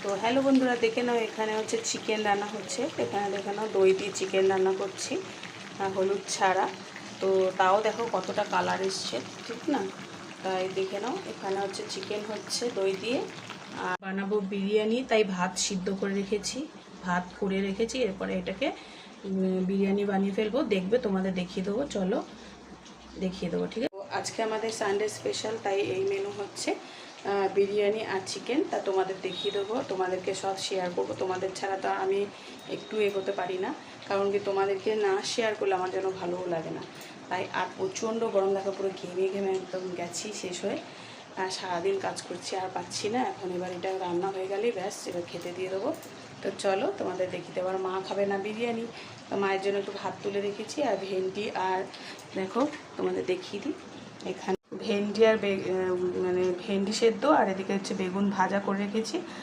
তো হ্যালো বন্ধুরা, দেখে নাও এখানে হচ্ছে চিকেন রান্না হচ্ছে। এখানে দেখে নাও দই দিয়ে চিকেন রান্না করছি, হলুদ ছাড়া। তো তাও দেখো কতটা কালার এসছে, ঠিক না? তাই দেখে নাও এখানে হচ্ছে চিকেন হচ্ছে দই দিয়ে। আর বানাবো বিরিয়ানি, তাই ভাত সিদ্ধ করে রেখেছি, ভাত করে রেখেছি। এরপরে এটাকে বিরিয়ানি বানিয়ে ফেলবো, দেখবে, তোমাদের দেখিয়ে দেবো। চলো দেখিয়ে দেবো, ঠিক আছে? আজকে আমাদের সানডে স্পেশাল, তাই এই মেনু হচ্ছে বিরিয়ানি আর চিকেন। তা তোমাদের দেখিয়ে দেবো, তোমাদেরকে সব শেয়ার করবো। তোমাদের ছাড়া তো আমি একটু এগোতে পারি না, কারণ কি তোমাদেরকে না শেয়ার করলে আমার যেন ভালোও লাগে না। তাই আর প্রচণ্ড গরম, দেখো পুরো ঘেমে ঘেমে একদম গেছি শেষ হয়ে। সারাদিন কাজ করছি আর পাচ্ছি না। এখন এবার এটা রান্না হয়ে গেলেই ব্যাস, এবার খেতে দিয়ে দেবো। তো চলো তোমাদের দেখিয়ে দেবো। আর মা খাবে না বিরিয়ানি, তো মায়ের জন্য একটু ভাত তুলে রেখেছি। আর ভেন্ডি, আর দেখো তোমাদের দেখিয়ে দিই, এখানে ভেন্ডি আর মানে ভেন্ডি সেদ্ধ, আর এদিকে হচ্ছে বেগুন ভাজা করে রেখেছি।